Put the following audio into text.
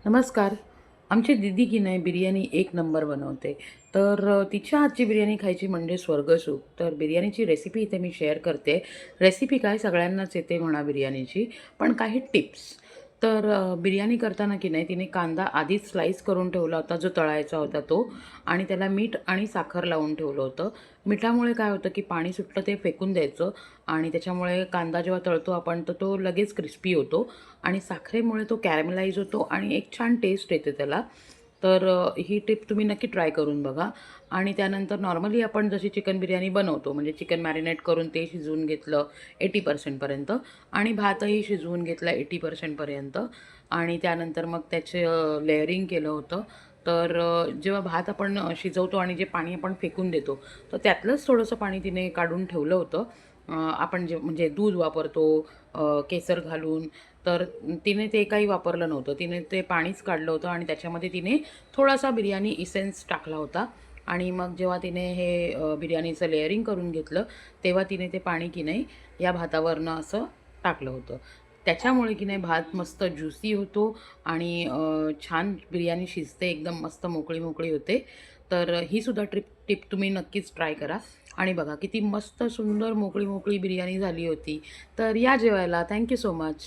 नमस्कार. आमची दीदी की नाही बिर्याणी एक नंबर बनवते. तर तिच्या हातची बिर्याणी खायची म्हणजे स्वर्गसुख. तर बिर्याणीची रेसिपी इथे मी शेअर करते. रेसिपी काय सगळ्यांनाच येते म्हणा बिर्याणीची, पण काही टिप्स. तर बिर्याणी करताना की नाही तिने कांदा आधीच स्लाईस करून ठेवला होता, जो तळायचा होता तो आणि त्याला मीठ आणि साखर लावून ठेवलं होतं. मिठामुळे काय होतं की पाणी सुटलं ते फेकून द्यायचं आणि त्याच्यामुळे कांदा जेव्हा तळतो आपण तर तो लगेच क्रिस्पी होतो आणि साखरेमुळे तो कॅरमलाईज होतो आणि एक छान टेस्ट येते त्याला. तर ही टिप तुम्ही नक्की ट्राय करून बघा. आणि त्यानंतर नॉर्मली आपण जशी चिकन बिर्याणी बनवतो म्हणजे चिकन मॅरिनेट करून ते शिजवून घेतलं 80% आणि भातही शिजवून घेतला 80% आणि त्यानंतर मग त्याचे लेअरिंग केलं होतं. तर जेव्हा भात आपण शिजवतो आणि जे पाणी आपण फेकून देतो, तर त्यातलंच थोडंसं पाणी तिने काढून ठेवलं होतं. आपण जे म्हणजे दूध वापरतो केसर घालून, तर तिने ते काही वापरलं नव्हतं. तिने ते पाणीच काढलं होतं आणि त्याच्यामध्ये तिने थोडासा बिर्याणी इसेन्स टाकला होता आणि मग जेव्हा तिने हे बिर्याणीचं लेअरिंग करून घेतलं, तेव्हा तिने ते पाणी की नाही या भातावरनं असं टाकलं होतं. त्याच्यामुळे की नाही भात मस्त ज्युसी होतो आणि छान बिर्याणी शिजते, एकदम मस्त मोकळी-मोकळी होते. तर ही सुद्धा टिप तुम्ही नक्कीच ट्राय करा आणि बघा किती मस्त सुंदर मोकळी-मोकळी बिर्याणी झाली होती. तर या जेवायला. Thank so much.